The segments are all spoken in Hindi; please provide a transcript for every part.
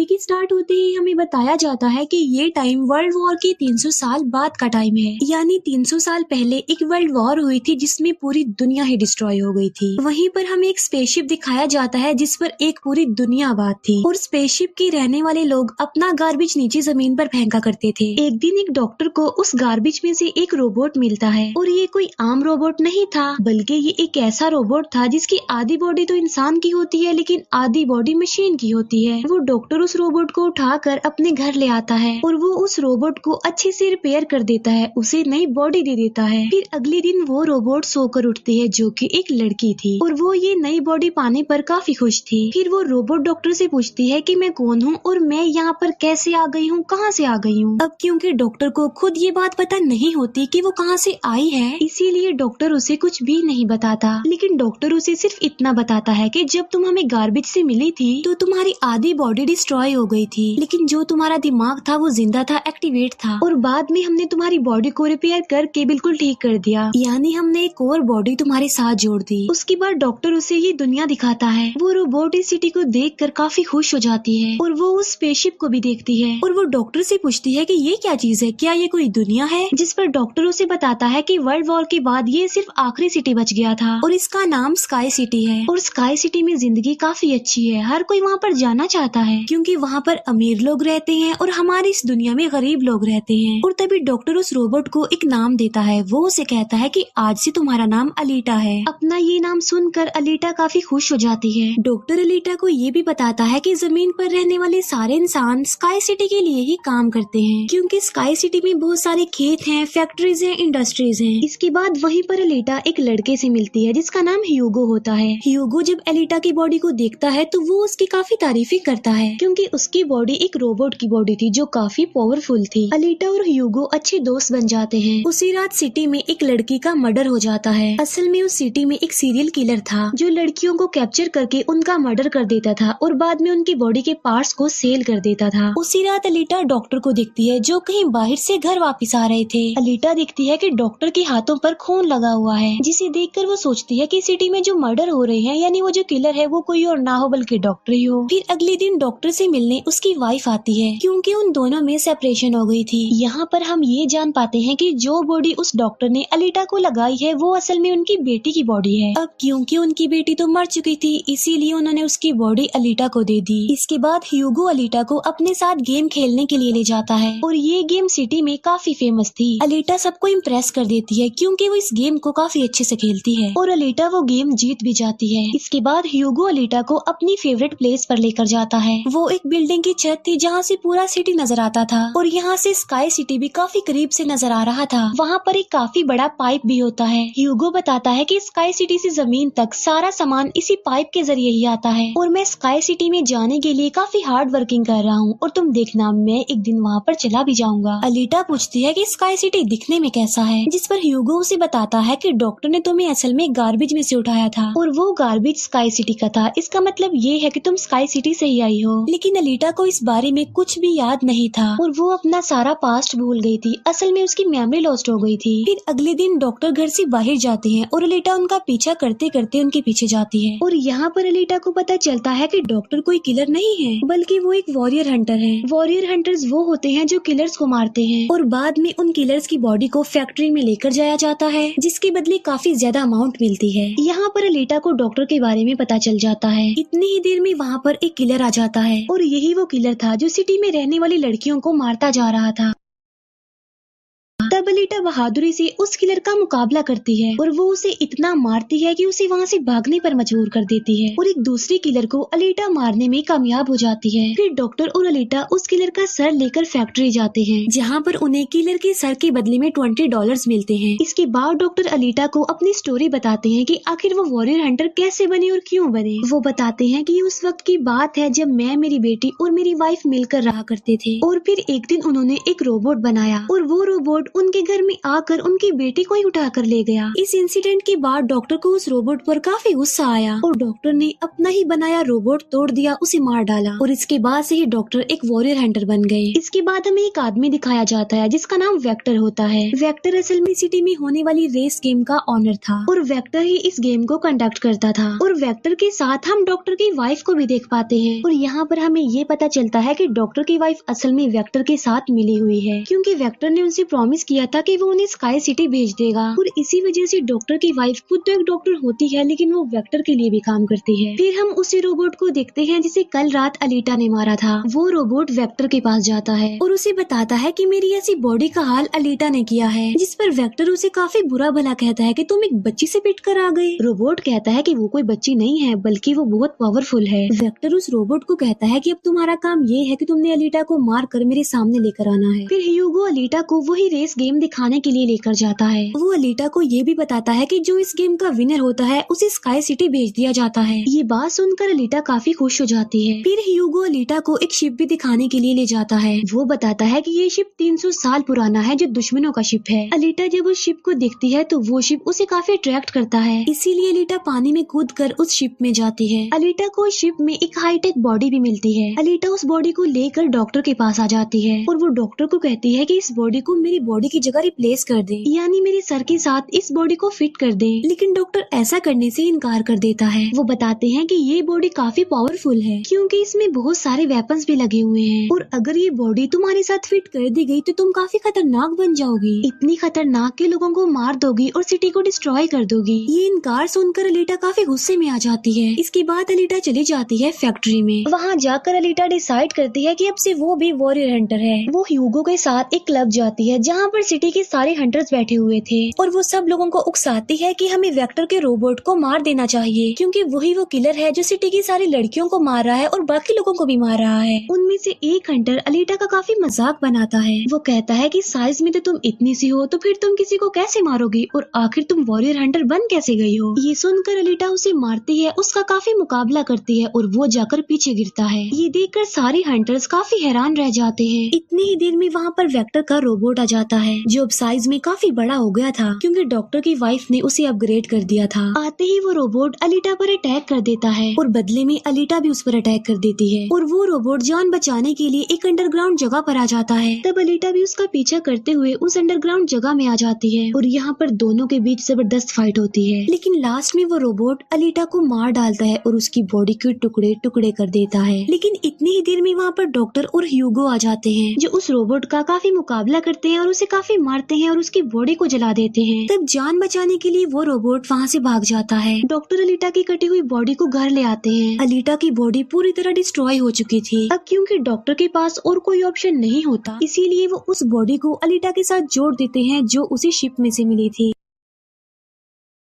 मूवी की स्टार्ट होते ही हमें बताया जाता है कि ये टाइम वर्ल्ड वॉर के 300 साल बाद का टाइम है। यानी 300 साल पहले एक वर्ल्ड वॉर हुई थी जिसमें पूरी दुनिया ही डिस्ट्रॉय हो गई थी। वहीं पर हमें एक स्पेसशिप दिखाया जाता है जिस पर एक पूरी दुनिया आबाद थी और स्पेसशिप के रहने वाले लोग अपना गार्बेज नीचे जमीन पर फेंका करते थे। एक दिन एक डॉक्टर को उस गार्बेज में से एक रोबोट मिलता है और ये कोई आम रोबोट नहीं था, बल्कि ये एक ऐसा रोबोट था जिसकी आधी बॉडी तो इंसान की होती है लेकिन आधी बॉडी मशीन की होती है। वो डॉक्टर उस रोबोट को उठाकर अपने घर ले आता है और वो उस रोबोट को अच्छे से रिपेयर कर देता है, उसे नई बॉडी दे देता है। फिर अगले दिन वो रोबोट सोकर उठती है जो कि एक लड़की थी और वो ये नई बॉडी पाने पर काफी खुश थी। फिर वो रोबोट डॉक्टर से पूछती है कि मैं कौन हूँ और मैं यहाँ पर कैसे आ गई हूँ, कहाँ से आ गई हूँ। अब क्योंकि डॉक्टर को खुद ये बात पता नहीं होती कि वो कहाँ से आई है, इसीलिए डॉक्टर उसे कुछ भी नहीं बताता। लेकिन डॉक्टर उसे सिर्फ इतना बताता है कि जब तुम हमें गार्बेज से मिली थी तो तुम्हारी आधी बॉडी डिस्ट्रॉय हो गई थी, लेकिन जो तुम्हारा दिमाग था वो जिंदा था, एक्टिवेट था, और बाद में हमने तुम्हारी बॉडी को रिपेयर करके बिल्कुल ठीक कर दिया। यानी हमने एक और बॉडी तुम्हारे साथ जोड़ दी। उसके बाद डॉक्टर उसे ये दुनिया दिखाता है। वो रोबोट इस सिटी को देखकर काफी खुश हो जाती है और वो उस स्पेसशिप को भी देखती है और वो डॉक्टर से पूछती है कि ये क्या चीज है, क्या ये कोई दुनिया है। जिस पर डॉक्टर उसे बताता है कि वर्ल्ड वॉर के बाद ये सिर्फ आखिरी सिटी बच गया था और इसका नाम स्काई सिटी है और स्काई सिटी में जिंदगी काफी अच्छी है, हर कोई वहाँ पर जाना चाहता है क्योंकि वहाँ पर अमीर लोग रहते हैं और हमारी इस दुनिया में गरीब लोग रहते हैं। और तभी डॉक्टर उस रोबोट को एक नाम देता है। वो उसे कहता है कि आज से तुम्हारा नाम अलीटा है। अपना ये नाम सुनकर अलीटा काफी खुश हो जाती है। डॉक्टर अलीटा को ये भी बताता है कि जमीन पर रहने वाले सारे इंसान स्काई सिटी के लिए ही काम करते हैं क्योंकि स्काई सिटी में बहुत सारे खेत हैं, फैक्ट्रीज हैं, इंडस्ट्रीज हैं। इसके बाद वहीं पर अलीटा एक लड़के से मिलती है जिसका नाम ह्यूगो होता है। ह्यूगो जब अलीटा की बॉडी को देखता है तो वो उसकी काफी तारीफी करता है क्योंकि उसकी बॉडी एक रोबोट की बॉडी थी जो काफी पावरफुल थी। अलीटा और ह्यूगो अच्छे दोस्त बन जाते हैं। उसी रात सिटी में एक लड़की का मर्डर हो जाता है। असल में उस सिटी में एक सीरियल किलर था जो लड़कियों को कैप्चर करके उनका मर्डर कर देता था और बाद में उनकी बॉडी के पार्ट्स को सेल कर देता था। उसी रात अलीटा डॉक्टर को देखती है जो कहीं बाहर से घर वापस आ रहे थे। अलीटा देखती है कि डॉक्टर के हाथों पर खून लगा हुआ है, जिसे देखकर वो सोचती है कि सिटी में जो मर्डर हो रहे हैं यानी वो जो किलर है वो कोई और ना हो बल्कि डॉक्टर ही हो। फिर अगले दिन डॉक्टर से मिलने उसकी वाइफ आती है क्योंकि उन दोनों में सेपरेशन हो गई थी। यहाँ पर हम ये जान पाते हैं कि जो बॉडी उस डॉक्टर ने अलीटा को लगाई है वो असल में उनकी बेटी की बॉडी है। अब क्योंकि उनकी बेटी तो मर चुकी थी इसीलिए उन्होंने उसकी बॉडी अलीटा को दे दी। इसके बाद ह्यूगो अलीटा को अपने साथ गेम खेलने के लिए ले जाता है और ये गेम सिटी में काफी फेमस थी। अलीटा सबको इम्प्रेस कर देती है क्योंकि वो इस गेम को काफी अच्छे से खेलती है और अलीटा वो गेम जीत भी जाती है। इसके बाद ह्यूगो अलीटा को अपनी फेवरेट प्लेस पर लेकर जाता है। वो एक बिल्डिंग की छत थी जहाँ से पूरा सिटी नजर आता था और यहाँ से स्काई सिटी भी काफी करीब से नजर आ रहा था। वहाँ पर एक काफी बड़ा पाइप भी होता है। ह्यूगो बताता है कि स्काई सिटी से जमीन तक सारा सामान इसी पाइप के जरिए ही आता है और मैं स्काई सिटी में जाने के लिए काफी हार्ड वर्किंग कर रहा हूँ और तुम देखना मैं एक दिन वहाँ पर चला भी जाऊंगा। अलीटा पूछती है कि स्काई सिटी दिखने में कैसा है, जिस पर ह्यूगो उसे बताता है कि डॉक्टर ने तुम्हें असल में गार्बेज में से उठाया था और वो गार्बेज स्काई सिटी का था। इसका मतलब ये है कि तुम स्काई सिटी से ही आई हो। लेकिन अलीटा को इस बारे में कुछ भी याद नहीं था और वो अपना सारा पास्ट भूल गई थी। असल में उसकी मेमोरी लॉस्ट हो गई थी। फिर अगले दिन डॉक्टर घर से बाहर जाते हैं और अलीटा उनका पीछा करते करते उनके पीछे जाती है और यहाँ पर अलीटा को पता चलता है कि डॉक्टर कोई किलर नहीं है बल्कि वो एक वॉरियर हंटर है। वॉरियर हंटर्स वो होते हैं जो किलर्स को मारते हैं और बाद में उन किलर्स की बॉडी को फैक्ट्री में लेकर जाया जाता है जिसके बदले काफी ज्यादा अमाउंट मिलती है। यहाँ पर अलीटा को डॉक्टर के बारे में पता चल जाता है। इतनी ही देर में वहाँ पर एक किलर आ जाता है और यही वो किलर था जो सिटी में रहने वाली लड़कियों को मारता जा रहा था। तब अलीटा बहादुरी से उस किलर का मुकाबला करती है और वो उसे इतना मारती है कि उसे वहाँ से भागने पर मजबूर कर देती है और एक दूसरे किलर को अलीटा मारने में कामयाब हो जाती है। फिर डॉक्टर और अलीटा उस किलर का सर लेकर फैक्ट्री जाते हैं जहाँ पर उन्हें किलर के सर के बदले में $20 मिलते हैं। इसके बाद डॉक्टर अलीटा को अपनी स्टोरी बताते हैं कि आखिर वो वॉरियर हंटर कैसे बने और क्यों बने। वो बताते हैं कि उस वक्त की बात है जब मैं, मेरी बेटी और मेरी वाइफ मिलकर रहा करते थे और फिर एक दिन उन्होंने एक रोबोट बनाया और वो रोबोट उनके घर में आकर उनकी बेटी को ही उठा कर ले गया। इस इंसिडेंट के बाद डॉक्टर को उस रोबोट पर काफी गुस्सा आया और डॉक्टर ने अपना ही बनाया रोबोट तोड़ दिया, उसे मार डाला और इसके बाद से ही डॉक्टर एक वॉरियर हंटर बन गए। इसके बाद हमें एक आदमी दिखाया जाता है जिसका नाम वेक्टर होता है। वेक्टर असल में सिटी में होने वाली रेस गेम का ऑनर था और वेक्टर ही इस गेम को कंडक्ट करता था और वेक्टर के साथ हम डॉक्टर की वाइफ को भी देख पाते हैं और यहाँ पर हमें ये पता चलता है कि डॉक्टर की वाइफ असल में वेक्टर के साथ मिली हुई है, क्योंकि वेक्टर ने उनसे प्रॉमिस किया था कि वो उन्हें स्काई सिटी भेज देगा और इसी वजह से डॉक्टर की वाइफ खुद तो एक डॉक्टर होती है लेकिन वो वेक्टर के लिए भी काम करती है। फिर हम उसी रोबोट को देखते हैं जिसे कल रात अलीटा ने मारा था। वो रोबोट वेक्टर के पास जाता है और उसे बताता है कि मेरी ऐसी बॉडी का हाल अलीटा ने किया है, जिस पर वेक्टर उसे काफी बुरा भला कहता है कि तुम एक बच्ची से पिट कर आ गए। रोबोट कहता है कि वो कोई बच्ची नहीं है बल्कि वो बहुत पावरफुल है। वेक्टर उस रोबोट को कहता है कि अब तुम्हारा काम ये है कि तुमने अलीटा को मार कर मेरे सामने लेकर आना है। फिर ह्यूगो अलीटा को वही रेस गेम दिखाने के लिए लेकर जाता है। वो अलीटा को ये भी बताता है कि जो इस गेम का विनर होता है उसे स्काई सिटी भेज दिया जाता है। ये बात सुनकर अलीटा काफी खुश हो जाती है। फिर ह्यूगो अलीटा को एक शिप भी दिखाने के लिए ले जाता है। वो बताता है कि ये शिप 300 साल पुराना है जो दुश्मनों का शिप है। अलीटा जब उस शिप को देखती है तो वो शिप उसे काफी अट्रैक्ट करता है, इसीलिए अलीटा पानी में कूद कर उस शिप में जाती है। अलीटा को इस शिप में एक हाईटेक बॉडी भी मिलती है। अलीटा उस बॉडी को लेकर डॉक्टर के पास आ जाती है और वो डॉक्टर को कहती है कि इस बॉडी को मेरी बॉडी की जगह रिप्लेस कर दे, यानी मेरे सर के साथ इस बॉडी को फिट कर दे। लेकिन डॉक्टर ऐसा करने से इनकार कर देता है। वो बताते हैं कि ये बॉडी काफी पावरफुल है क्योंकि इसमें बहुत सारे वेपन्स भी लगे हुए हैं और अगर ये बॉडी तुम्हारे साथ फिट कर दी गई तो तुम काफी खतरनाक बन जाओगी, इतनी खतरनाक के लोगों को मार दोगी और सिटी को डिस्ट्रॉय कर दोगी। ये इनकार सुनकर अलीटा काफी गुस्से में आ जाती है। इसके बाद अलीटा चली जाती है फैक्ट्री में। वहाँ जाकर अलीटा डिसाइड करती है कि अब से वो भी वॉरियर हंटर है। वो ह्यूगो के साथ एक क्लब जाती है जहाँ पर सिटी के सारे हंटर्स बैठे हुए थे और वो सब लोगों को उकसाती है कि हमें वेक्टर के रोबोट को मार देना चाहिए क्योंकि वही वो किलर है जो सिटी की सारी लड़कियों को मार रहा है और बाकी लोगों को भी मार रहा है। उनमें से एक हंटर अलीटा का काफी मजाक बनाता है। वो कहता है कि साइज में तो तुम इतनी सी हो तो फिर तुम किसी को कैसे मारोगी और आखिर तुम वॉरियर हंटर बन कैसे गई हो। ये सुनकर अलीटा उसे मारती है, उसका काफी मुकाबला करती है और वो जाकर पीछे गिरता है। ये देखकर सारे हंटर्स काफी हैरान रह जाते हैं। इतनी ही देर में वहाँ पर वेक्टर का रोबोट आ जाता है जो अब साइज में काफी बड़ा हो गया था क्योंकि डॉक्टर की वाइफ ने उसे अपग्रेड कर दिया था। आते ही वो रोबोट अलीटा पर अटैक कर देता है और बदले में अलीटा भी उस पर अटैक कर देती है और वो रोबोट जान बचाने के लिए एक अंडरग्राउंड जगह पर आ जाता है। तब अलीटा भी उसका पीछा करते हुए उस अंडरग्राउंड जगह में आ जाती है और यहाँ पर दोनों के बीच जबरदस्त फाइट होती है। लेकिन लास्ट में वो रोबोट अलीटा को मार डालता है और उसकी बॉडी के टुकड़े टुकड़े कर देता है। लेकिन इतनी ही देर में वहाँ पर डॉक्टर और ह्यूगो आ जाते हैं जो उस रोबोट का काफी मुकाबला करते हैं और उसे काफी मारते हैं और उसकी बॉडी को जला देते हैं। तब जान बचाने के लिए वो रोबोट वहाँ से भाग जाता है। डॉक्टर अलीटा की कटी हुई बॉडी को घर ले आते हैं। अलीटा की बॉडी पूरी तरह डिस्ट्रॉय हो चुकी थी। अब क्योंकि डॉक्टर के पास और कोई ऑप्शन नहीं होता इसीलिए वो उस बॉडी को अलीटा के साथ जोड़ देते हैं जो उसी शिप में से मिली थी।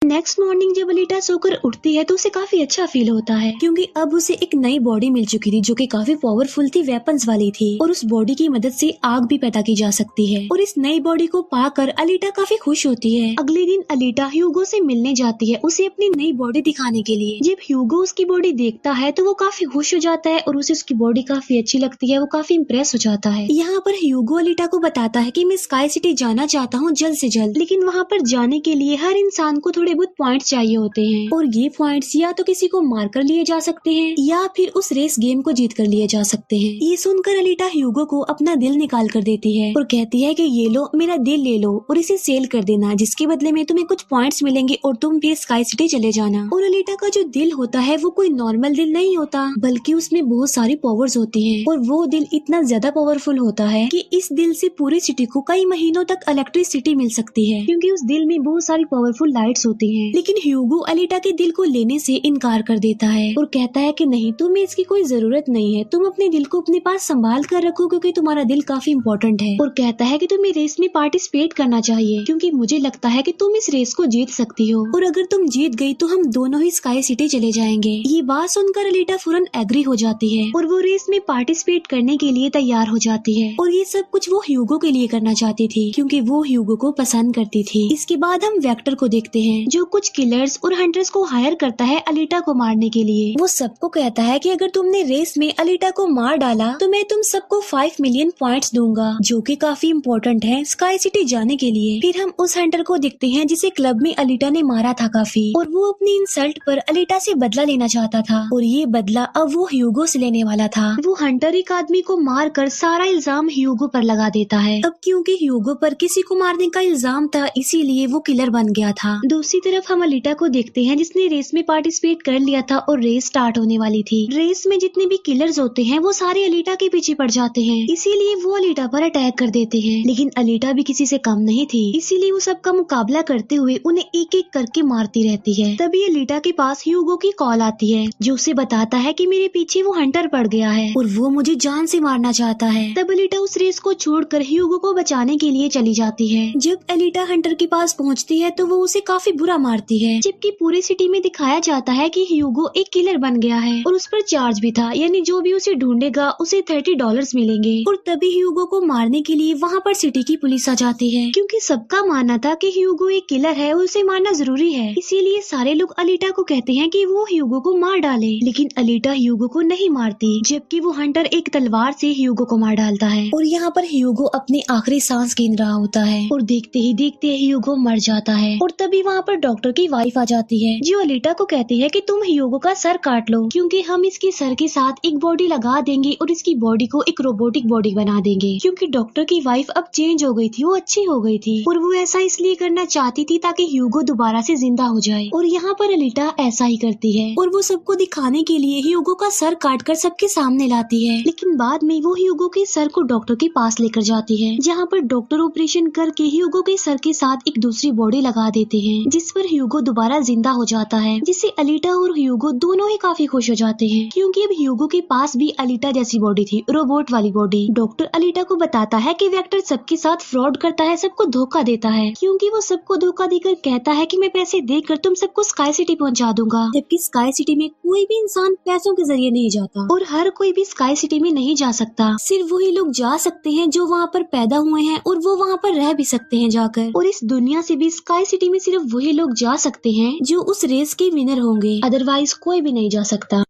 नेक्स्ट मॉर्निंग जब अलीटा सोकर उठती है तो उसे काफी अच्छा फील होता है क्योंकि अब उसे एक नई बॉडी मिल चुकी थी जो कि काफी पावरफुल थी, वेपन्स वाली थी और उस बॉडी की मदद से आग भी पैदा की जा सकती है और इस नई बॉडी को पाकर अलीटा काफी खुश होती है। अगले दिन अलीटा ह्यूगो से मिलने जाती है उसे अपनी नई बॉडी दिखाने के लिए। जब ह्यूगो उसकी बॉडी देखता है तो वो काफी खुश हो जाता है और उसे उसकी बॉडी काफी अच्छी लगती है। वो काफी इम्प्रेस हो जाता है। यहाँ पर ह्यूगो अलीटा को बताता है कि मैं स्काई सिटी जाना चाहता हूँ जल्द से जल्द, लेकिन वहाँ पर जाने के लिए हर इंसान को थोड़े बहुत पॉइंट्स चाहिए होते हैं और ये पॉइंट्स या तो किसी को मार कर लिए जा सकते हैं या फिर उस रेस गेम को जीत कर लिए जा सकते हैं। ये सुनकर अलीटा ह्यूगो को अपना दिल निकाल कर देती है और कहती है कि ये लो मेरा दिल ले लो और इसे सेल कर देना, जिसके बदले में तुम्हें कुछ पॉइंट्स मिलेंगे और तुम फिर स्काई सिटी चले जाना। और अलीटा का जो दिल होता है वो कोई नॉर्मल दिल नहीं होता बल्कि उसमें बहुत सारी पावर्स होती है और वो दिल इतना ज्यादा पावरफुल होता है कि इस दिल से पूरी सिटी को कई महीनों तक इलेक्ट्रिसिटी मिल सकती है क्योंकि उस दिल में बहुत सारी पावरफुल लाइट्स होती है। लेकिन ह्यूगो अलीटा के दिल को लेने से इनकार कर देता है और कहता है कि नहीं, तुम्हें इसकी कोई जरूरत नहीं है, तुम अपने दिल को अपने पास संभाल कर रखो क्योंकि तुम्हारा दिल काफी इम्पोर्टेंट है। और कहता है कि तुम्हें रेस में पार्टिसिपेट करना चाहिए क्योंकि मुझे लगता है कि तुम इस रेस को जीत सकती हो और अगर तुम जीत गई तो हम दोनों ही स्काई सिटी चले जाएंगे। ये बात सुनकर अलीटा फौरन एग्री हो जाती है और वो रेस में पार्टिसिपेट करने के लिए तैयार हो जाती है और ये सब कुछ वो ह्यूगो के लिए करना चाहती थी क्योंकि वो ह्यूगो को पसंद करती थी। इसके बाद हम वेक्टर को देखते हैं जो कुछ किलर्स और हंटर्स को हायर करता है अलीटा को मारने के लिए। वो सबको कहता है कि अगर तुमने रेस में अलीटा को मार डाला तो मैं तुम सबको 5 मिलियन पॉइंट्स दूंगा, जो कि काफी इम्पोर्टेंट है स्काई सिटी जाने के लिए। फिर हम उस हंटर को देखते हैं जिसे क्लब में अलीटा ने मारा था काफी, और वो अपनी इंसल्ट पर अलीटा से बदला लेना चाहता था और ये बदला अब वो ह्यूगो से लेने वाला था। वो हंटर एक आदमी को मार कर सारा इल्जाम ह्यूगो पर लगा देता है। अब क्योंकि ह्यूगो पर किसी को मारने का इल्जाम था इसीलिए वो किलर बन गया था। दूसरी तरफ हम अलीटा को देखते हैं जिसने रेस में पार्टिसिपेट कर लिया था और रेस स्टार्ट होने वाली थी। रेस में जितने भी किलर्स होते हैं वो सारे अलीटा के पीछे पड़ जाते हैं, इसीलिए वो अलीटा पर अटैक कर देते हैं। लेकिन अलीटा भी किसी से कम नहीं थी, इसीलिए वो सबका मुकाबला करते हुए उन्हें एक एक करके मारती रहती है। तभी अलीटा के पास ह्यूगो की कॉल आती है जो उसे बताता है कि मेरे पीछे वो हंटर पड़ गया है और वो मुझे जान से मारना चाहता है। तब अलीटा उस रेस को छोड़कर ह्यूगो को बचाने के लिए चली जाती है। जब अलीटा हंटर के पास पहुंचती है तो वो उसे काफी बुरा मारती है, जबकि पूरी सिटी में दिखाया जाता है कि ह्यूगो एक किलर बन गया है और उस पर चार्ज भी था, यानी जो भी उसे ढूंढेगा उसे $30 मिलेंगे। और तभी ह्यूगो को मारने के लिए वहाँ पर सिटी की पुलिस आ जाती है क्योंकि सबका मानना था कि ह्यूगो एक किलर है और उसे मारना जरूरी है। इसीलिए सारे लोग अलीटा को कहते हैं कि वो ह्यूगो को मार डाले, लेकिन अलीटा ह्यूगो को नहीं मारती, जबकि वो हंटर एक तलवार से ह्यूगो को मार डालता है। और यहाँ पर ह्यूगो अपनी आखिरी सांस गिन रहा होता है और देखते ही देखते ह्यूगो मर जाता है। और तभी वहाँ पर डॉक्टर की वाइफ आ जाती है जो अलीटा को कहती है कि तुम ह्यूगो का सर काट लो क्योंकि हम इसके सर के साथ एक बॉडी लगा देंगे और इसकी बॉडी को एक रोबोटिक बॉडी बना देंगे। क्योंकि डॉक्टर की वाइफ अब चेंज हो गई थी, वो अच्छी हो गई थी और वो ऐसा इसलिए करना चाहती थी ताकि ह्यूगो दोबारा से जिंदा हो जाए। और यहाँ पर अलीटा ऐसा ही करती है और वो सबको दिखाने के लिए ह्यूगो का सर काटकर सबके सामने लाती है। लेकिन बाद में वो ह्यूगो के सर को डॉक्टर के पास लेकर जाती है जहाँ पर डॉक्टर ऑपरेशन करके ह्यूगो के सर के साथ एक दूसरी बॉडी लगा देते हैं जिस पर ह्यूगो दोबारा जिंदा हो जाता है, जिससे अलीटा और ह्यूगो दोनों ही काफी खुश हो जाते हैं क्योंकि अब ह्यूगो के पास भी अलीटा जैसी बॉडी थी, रोबोट वाली बॉडी। डॉक्टर अलीटा को बताता है कि वेक्टर सबके साथ फ्रॉड करता है, सबको धोखा देता है क्योंकि वो सबको धोखा देकर कहता है कि मैं पैसे देकर तुम सबको स्काई सिटी पहुंचा दूंगा, जबकि स्काई सिटी में कोई भी इंसान पैसों के जरिए नहीं जाता और हर कोई भी स्काई सिटी में नहीं जा सकता। सिर्फ वही लोग जा सकते हैं जो वहाँ पर पैदा हुए हैं और वो वहाँ पर रह भी सकते हैं जाकर। और इस दुनिया से भी स्काई सिटी में सिर्फ वही लोग जा सकते हैं जो उस रेस के विनर होंगे, अदरवाइज कोई भी नहीं जा सकता।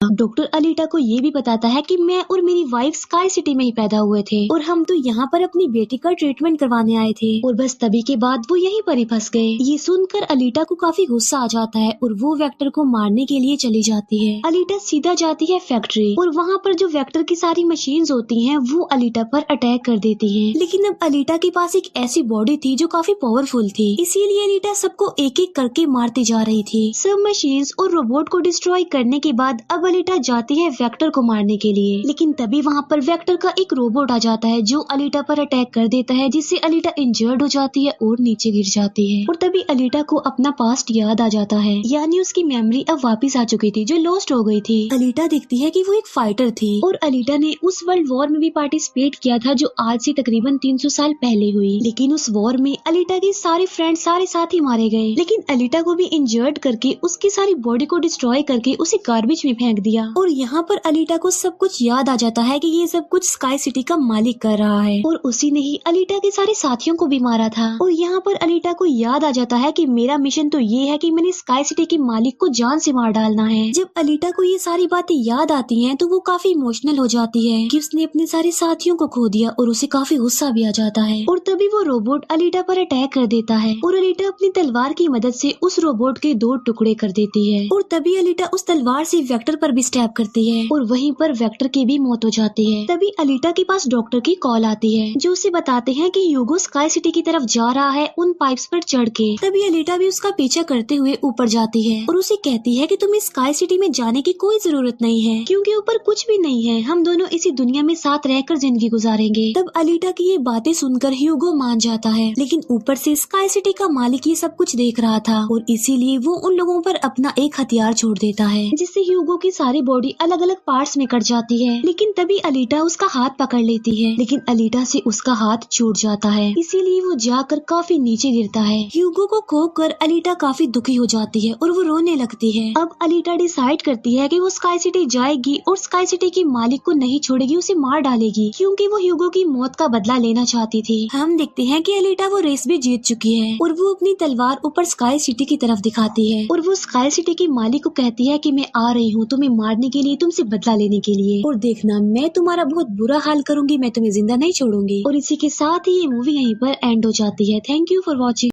डॉक्टर अलीटा को ये भी बताता है कि मैं और मेरी वाइफ स्काई सिटी में ही पैदा हुए थे और हम तो यहाँ पर अपनी बेटी का ट्रीटमेंट करवाने आए थे और बस तभी के बाद वो यहीं पर ही फंस गए। ये सुनकर अलीटा को काफी गुस्सा आ जाता है और वो वेक्टर को मारने के लिए चली जाती है। अलीटा सीधा जाती है फैक्ट्री और वहाँ पर जो वेक्टर की सारी मशीन्स होती हैं वो अलीटा पर अटैक कर देती हैं। लेकिन अब अलीटा के पास एक ऐसी बॉडी थी जो काफी पावरफुल थी, इसीलिए अलीटा सबको एक एक करके मारती जा रही थी। सब मशीन्स और रोबोट को डिस्ट्रॉय करने के बाद अब अलीटा जाती है वेक्टर को मारने के लिए, लेकिन तभी वहाँ पर वेक्टर का एक रोबोट आ जाता है जो अलीटा पर अटैक कर देता है, जिससे अलीटा इंजर्ड हो जाती है और नीचे गिर जाती है। और तभी अलीटा को अपना पास्ट याद आ जाता है, यानी उसकी मेमोरी अब वापस आ चुकी थी जो लॉस्ट हो गई थी। अलीटा देखती है कि वो एक फाइटर थी और अलीटा ने उस वर्ल्ड वॉर में भी पार्टिसिपेट किया था जो आज से तकरीबन 300 साल पहले हुई। लेकिन उस वॉर में अलीटा के सारे फ्रेंड सारे साथी मारे गए, लेकिन अलीटा को भी इंजर्ड करके उसकी सारी बॉडी को डिस्ट्रॉय करके उसे गार्बेज में फेंक दिया। और यहाँ पर अलीटा को सब कुछ याद आ जाता है कि ये सब कुछ स्काई सिटी का मालिक कर रहा है और उसी ने ही अलीटा के सारे साथियों को भी मारा था। और यहाँ पर अलीटा को याद आ जाता है कि मेरा मिशन तो ये है कि मैंने स्काई सिटी के मालिक को जान से मार डालना है। जब अलीटा को ये सारी बातें याद आती हैं तो वो काफी इमोशनल हो जाती है कि उसने अपने सारे साथियों को खो दिया और उसे काफी गुस्सा भी आ जाता है। और तभी वो रोबोट अलीटा पर अटैक कर देता है और अलीटा अपनी तलवार की मदद से उस रोबोट के 2 टुकड़े कर देती है। और तभी अलीटा उस तलवार से वेक्टर पर भी स्टैब करती है और वहीं पर वेक्टर की भी मौत हो जाती है। तभी अलीटा के पास डॉक्टर की कॉल आती है जो उसे बताते हैं कि ह्यूगो स्काई सिटी की तरफ जा रहा है उन पाइप्स पर चढ़ के। तभी अलीटा भी उसका पीछा करते हुए ऊपर जाती है और उसे कहती है कि तुम्हें स्काई सिटी में जाने की कोई जरूरत नहीं है क्योंकि ऊपर कुछ भी नहीं है, हम दोनों इसी दुनिया में साथ रहकर जिंदगी गुजारेंगे। तब अलीटा की ये बातें सुनकर ह्यूगो मान जाता है, लेकिन ऊपर से स्काई सिटी का मालिक ये सब कुछ देख रहा था और इसीलिए वो उन लोगों पर अपना एक हथियार छोड़ देता है जिससे ह्यूगो की सारी बॉडी अलग अलग पार्ट्स में कट जाती है। लेकिन तभी अलीटा उसका हाथ पकड़ लेती है, लेकिन अलीटा से उसका हाथ छूट जाता है, इसीलिए वो जाकर काफी नीचे गिरता है। ह्यूगो को खोकर अलीटा काफी दुखी हो जाती है और वो रोने लगती है। अब अलीटा डिसाइड करती है कि वो स्काई सिटी जाएगी और स्काई सिटी की मालिक को नहीं छोड़ेगी, उसे मार डालेगी, क्योंकि वो ह्यूगो की मौत का बदला लेना चाहती थी। हम देखते हैं कि अलीटा वो रेस भी जीत चुकी है और वो अपनी तलवार ऊपर स्काई सिटी की तरफ दिखाती है और वो स्काई सिटी की मालिक को कहती है कि मैं आ रही हूँ तुम्हें मारने के लिए, तुमसे बदला लेने के लिए, और देखना मैं तुम्हारा बहुत बुरा हाल करूंगी, मैं तुम्हें जिंदा नहीं छोड़ूंगी। और इसी के साथ ही ये मूवी यहीं पर एंड हो जाती है। Thank you for watching.